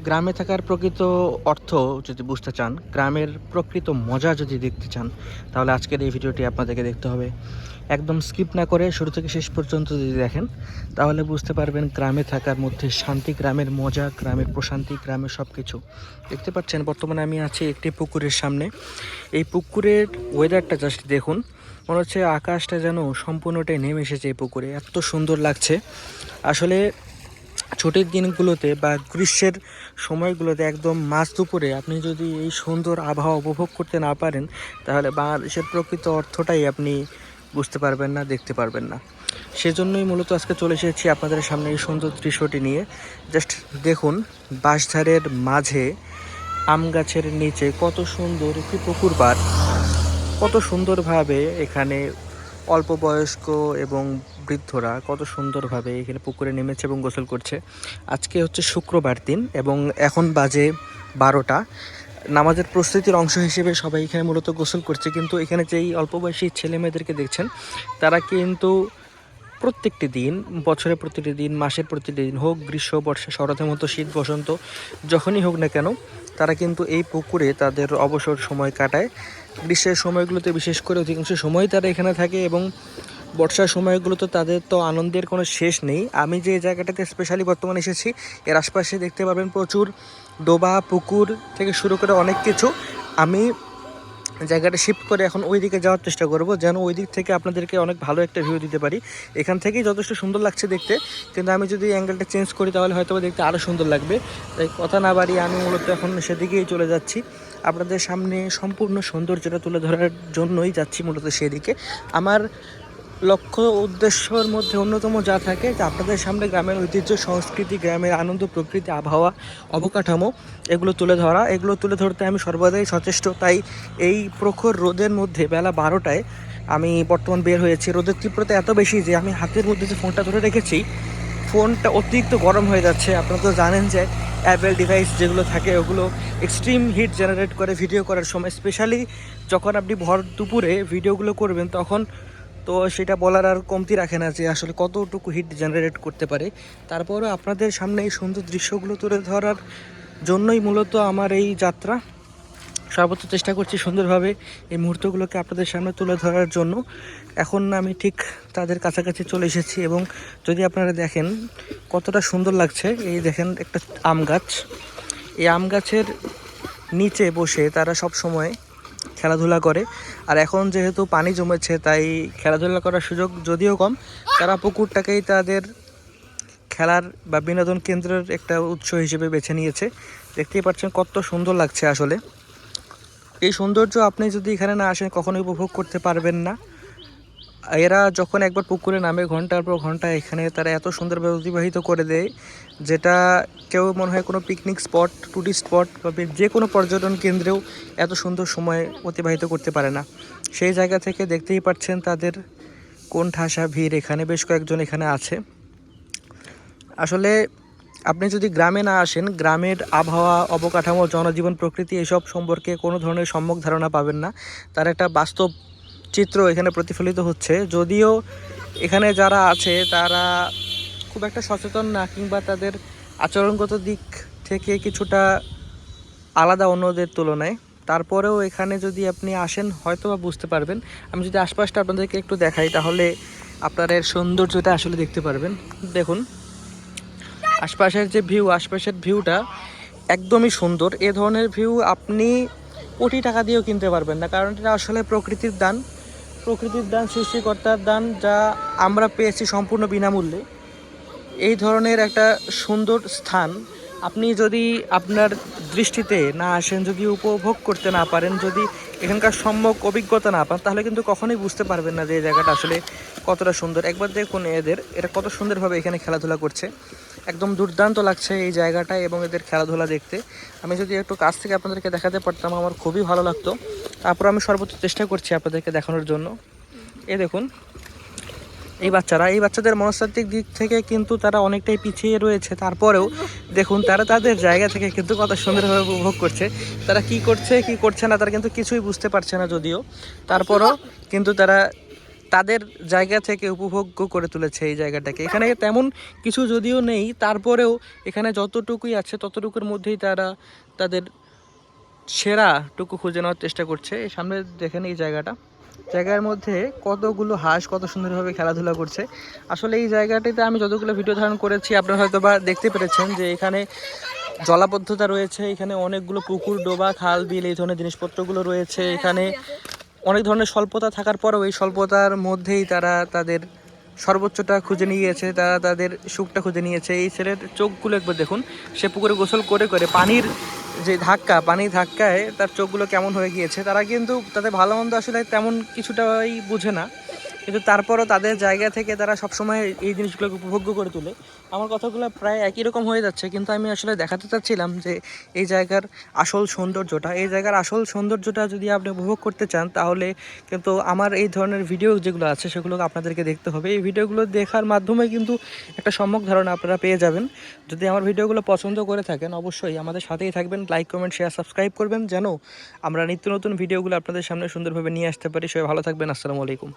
গ্রামে থাকার প্রকৃত অর্থ যদি বুঝতে চান, গ্রামের প্রকৃত মজা যদি দেখতে চান, তাহলে আজকের এই ভিডিওটি আপনাদেরকে দেখতে হবে। একদম স্কিপ না করে শুরু থেকে শেষ পর্যন্ত যদি দেখেন, তাহলে বুঝতে পারবেন গ্রামে থাকার মধ্যে শান্তি, গ্রামের মজা, গ্রামের প্রশান্তি, গ্রামের সব কিছু। দেখতে পাচ্ছেন বর্তমানে আমি আছি একটি পুকুরের সামনে। এই পুকুরের ওয়েদারটা জাস্ট দেখুন, মনে হচ্ছে আকাশটা যেন সম্পূর্ণটাই নেমে এসেছে এই পুকুরে, এত সুন্দর লাগছে। আসলে ছুটির দিনগুলোতে বা গ্রীষ্মের সময়গুলোতে একদম মাঝ দুপুরে আপনি যদি এই সুন্দর আবহাওয়া উপভোগ করতে না পারেন, তাহলে বাংলাদেশের প্রকৃত অর্থটাই আপনি বুঝতে পারবেন না, দেখতে পারবেন না। সেজন্যই মূলত আজকে চলে এসেছি আপনাদের সামনে এই সুন্দর দৃশ্যটি নিয়ে। জাস্ট দেখুন, বাঁশঝাড়ের মাঝে আম গাছের নিচে কত সুন্দর একটি পুকুর পাড়, কত সুন্দরভাবে এখানে অল্প বয়স্ক এবং বৃদ্ধরা কত সুন্দরভাবে এখানে পুকুরে নেমেছে এবং গোসল করছে। আজকে হচ্ছে শুক্রবার দিন এবং এখন বাজে 12টা। নামাজের প্রস্তুতির অংশ হিসেবে সবাই এখানে মূলত গোসল করছে, কিন্তু এখানে যেই অল্প বয়সী ছেলে মেয়েদেরকে দেখছেন, তারা কিন্তু প্রত্যেকটি দিন, বছরের প্রতিটি দিন, মাসের প্রতিটি দিন হোক, গ্রীষ্ম, বর্ষা, শরৎ, হেমন্ত, শীত, বসন্ত, যখনই হোক না কেন, তারা কিন্তু এই পুকুরে তাদের অবসর সময় কাটায়। গ্রীষ্মের সময়গুলোতে বিশেষ করে অধিকাংশ সময় তারা এখানে থাকে এবং বর্ষার সময়গুলোতে তাদের তো আনন্দের কোনো শেষ নেই। আমি যে জায়গাটাতে স্পেশালি বর্তমানে এসেছি, এর আশপাশে দেখতে পাবেন প্রচুর ডোবা, পুকুর থেকে শুরু করে অনেক কিছু। আমি জায়গাটা শিফট করে এখন ওই দিকে যাওয়ার চেষ্টা করব, যেন ওই দিক থেকে আপনাদেরকে অনেক ভালো একটা ভিউ দিতে পারি। এখান থেকেই যথেষ্ট সুন্দর লাগছে দেখতে, কিন্তু আমি যদি অ্যাঙ্গেলটা চেঞ্জ করি তাহলে হয়তো দেখতে আরও সুন্দর লাগবে। তাই কথা না বাড়িয়ে আমি মূলত এখন সেদিকেই চলে যাচ্ছি। আপনাদের সামনে সম্পূর্ণ সৌন্দর্যটা তুলে ধরার জন্যই যাচ্ছি মূলত সেদিকে। আমার লক্ষ্য উদ্দেশ্যর মধ্যে অন্যতম যা থাকে, যে আপনাদের সামনে গ্রামের ঐতিহ্য, সংস্কৃতি, গ্রামের আনন্দ, প্রকৃতি, আবহাওয়া, অবকাঠামো এগুলো তুলে ধরা। এগুলো তুলে ধরতে আমি সর্বদাই সচেষ্ট। তাই এই প্রখর রোদের মধ্যে বেলা 12টায় আমি বর্তমান বের হয়েছি। রোদের তীব্রতা এত বেশি যে আমি হাতের মধ্যে যে ফোনটা ধরে রেখেছি, ফোনটা অতিরিক্ত গরম হয়ে যাচ্ছে। আপনারা তো জানেন যে অ্যাপেল ডিভাইস যেগুলো থাকে ওগুলো এক্সট্রিম হিট জেনারেট করে ভিডিও করার সময়, স্পেশালি যখন আপনি ভর দুপুরে ভিডিওগুলো করবেন, তখন তো সেটা বলার আর কমতি রাখে না যে আসলে কতটুকু হিট জেনারেট করতে পারে। তারপরও আপনাদের সামনে এই সুন্দর দৃশ্যগুলো তুলে ধরার জন্যই মূলত আমার এই যাত্রা। সর্বোচ্চ চেষ্টা করছি সুন্দরভাবে এই মুহূর্তগুলোকে আপনাদের সামনে তুলে ধরার জন্য। এখন আমি ঠিক তাদের কাছাকাছি চলে এসেছি এবং যদি আপনারা দেখেন কতটা সুন্দর লাগছে, এই দেখেন একটা আম গাছ। এই আম গাছের নিচে বসে তারা সব সময় খেলাধুলা করে। আর এখন যেহেতু পানি জমেছে, তাই খেলাধুলা করার সুযোগ যদিও কম, তারা পুকুরটাকেই তাদের খেলার বা বিনোদন কেন্দ্রের একটা উৎস হিসেবে বেছে নিয়েছে। দেখতেই পাচ্ছেন কত সুন্দর লাগছে। আসলে এই সৌন্দর্য আপনি যদি এখানে না আসেন কখনোই উপভোগ করতে পারবেন না। এরা যখন একবার পুকুরে নামে, ঘন্টার পর ঘন্টা এখানে তারা এত সুন্দরভাবে অতিবাহিত করে দেয়, যেটা কেউ মনে হয় কোনো পিকনিক স্পট, টুরিস্ট স্পট বা যে কোনো পর্যটন কেন্দ্রেও এত সুন্দর সময় অতিবাহিত করতে পারে না। সেই জায়গা থেকে দেখতেই পাচ্ছেন তাদের কোন ঠাসা ভিড়। এখানে বেশ কয়েকজন এখানে আছে। আসলে আপনি যদি গ্রামে না আসেন, গ্রামের আবহাওয়া, অবকাঠামো, জনজীবন, প্রকৃতি এসব সম্পর্কে কোনো ধরনের সম্যক ধারণা পাবেন না। তার একটা বাস্তব চিত্র এখানে প্রতিফলিত হচ্ছে। যদিও এখানে যারা আছে তারা খুব একটা সচেতন না, কিংবা তাদের আচরণগত দিক থেকে কিছুটা আলাদা অন্যদের তুলনায়, তারপরেও এখানে যদি আপনি আসেন হয়তো বা বুঝতে পারবেন। আমি যদি আশপাশটা আপনাদেরকে একটু দেখাই, তাহলে আপনারা এর সৌন্দর্যটা আসলে দেখতে পারবেন। দেখুন আশপাশের যে ভিউ, আশপাশের ভিউটা একদমই সুন্দর। এ ধরনের ভিউ আপনি কোটি টাকা দিয়েও কিনতে পারবেন না, কারণ এটা আসলে প্রকৃতির দান, প্রকৃতির দান, সৃষ্টিকর্তার দান, যা আমরা পেয়েছি সম্পূর্ণ বিনামূল্যে। এই ধরনের একটা সুন্দর স্থান আপনি যদি আপনার দৃষ্টিতে না আসেন, যদি উপভোগ করতে না পারেন, যদি এখানকার সম্যক অভিজ্ঞতা না পান, তাহলে কিন্তু কখনোই বুঝতে পারবেন না যে এই জায়গাটা আসলে কতটা সুন্দর। একবার দেখুন এরা কত সুন্দরভাবে এখানে খেলাধুলা করছে। একদম দুর্দান্ত লাগছে এই জায়গাটা এবং এদের খেলাধুলা দেখতে। আমি যদি একটু কাছ থেকে আপনাদেরকে দেখাতে পারতাম আমার খুবই ভালো লাগতো। তারপর আমি সর্বোচ্চ চেষ্টা করছি আপনাদেরকে দেখানোর জন্য। দেখুন এই বাচ্চাদের মনস্তাত্ত্বিক দিক থেকে কিন্তু তারা অনেকটাই পিছিয়ে রয়েছে। তারপরেও দেখুন তারা তাদের জায়গা থেকে কিন্তু কত সুন্দরভাবে উপভোগ করছে। তারা কি করছে কি করছে না তারা কিন্তু কিছুই বুঝতে পারছে না, যদিও তারপরও কিন্তু তারা তাদের জায়গা থেকে উপভোগ্য করে তুলেছে এই জায়গাটাকে। এখানে তেমন কিছু যদিও নেই, তারপরেও এখানে যতটুকুই আছে ততটুকুর মধ্যেই তারা তাদের সেরাটুকু খুঁজে নেওয়ার চেষ্টা করছে। এই সামনে দেখেন এই জায়গার মধ্যে কতগুলো হাঁস কত সুন্দরভাবে খেলাধুলা করছে। আসলে এই জায়গাটিতে আমি যতগুলো ভিডিও ধারণ করেছি আপনারা হয়তো বা দেখতে পেরেছেন যে এখানে জলাবদ্ধতা রয়েছে, এখানে অনেকগুলো পুকুর, ডোবা, খাল, বিল এই ধরনের জিনিসপত্রগুলো রয়েছে। এখানে অনেক ধরনের স্বল্পতা থাকার পরেও এই স্বল্পতার মধ্যেই তারা তাদের সর্বোচ্চটা খুঁজে নিয়েছে, তারা তাদের সুখটা খুঁজে নিয়েছে। এই ছেলের চোখগুলো একবার দেখুন, সে পুকুরে গোসল করে করে পানির ধাক্কায় তার চোখগুলো কেমন হয়ে গিয়েছে। তারা কিন্তু তাদের ভালো মন্দ আসলে তেমন কিছুটাই বুঝে না, কিন্তু তারপরও তাদের জায়গা থেকে তারা সবসময় এই জিনিসগুলোকে উপভোগ্য করে তোলে। আমার কথাগুলো প্রায় একই রকম হয়ে যাচ্ছে, কিন্তু আমি আসলে দেখাতে চাচ্ছিলাম যে এই জায়গার আসল সৌন্দর্যটা যদি আপনি উপভোগ করতে চান তাহলে কিন্তু আমার এই ধরনের ভিডিও যেগুলো আছে সেগুলো আপনাদেরকে দেখতে হবে। এই ভিডিওগুলো দেখার মাধ্যমে কিন্তু একটা সম্যক ধারণা আপনারা পেয়ে যাবেন। যদি আমার ভিডিওগুলো পছন্দ করে থাকেন অবশ্যই আমাদের সাথেই থাকবেন, লাইক, কমেন্ট, শেয়ার, সাবস্ক্রাইব করবেন, যেন আমরা নিত্য নতুন ভিডিওগুলো আপনাদের সামনে সুন্দরভাবে নিয়ে আসতে পারি। সবাই ভালো থাকবেন। আসসালামু আলাইকুম।